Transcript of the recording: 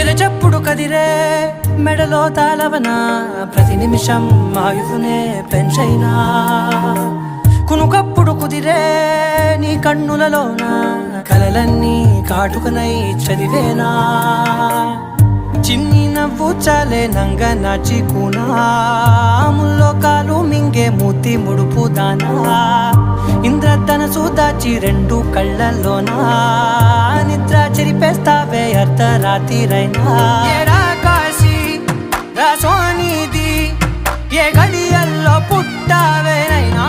ఎదచప్పుడు కదిరే మెడలో తాళవన ప్రతి నిమిషం ఆయువునే పెంచైనా కునుకప్పుడు కుదిరే నీ కన్నులలోన కలలన్నీ కాటుకనై చదివేనా చిన్ని నవ్వు చాలే నంగ నాచి కూనాముల్లో కాలు మింగే మూతి ముడుపు దానా ఇంద్రధనసు దాచి రెండు కళ్ళల్లోనా నిద్ర చెరిపేస్తావే అర్ధరాత్రిరైనా ఏడా కాశీ రాసోనిది ఏ గడియల్లో పుట్టావేనైనా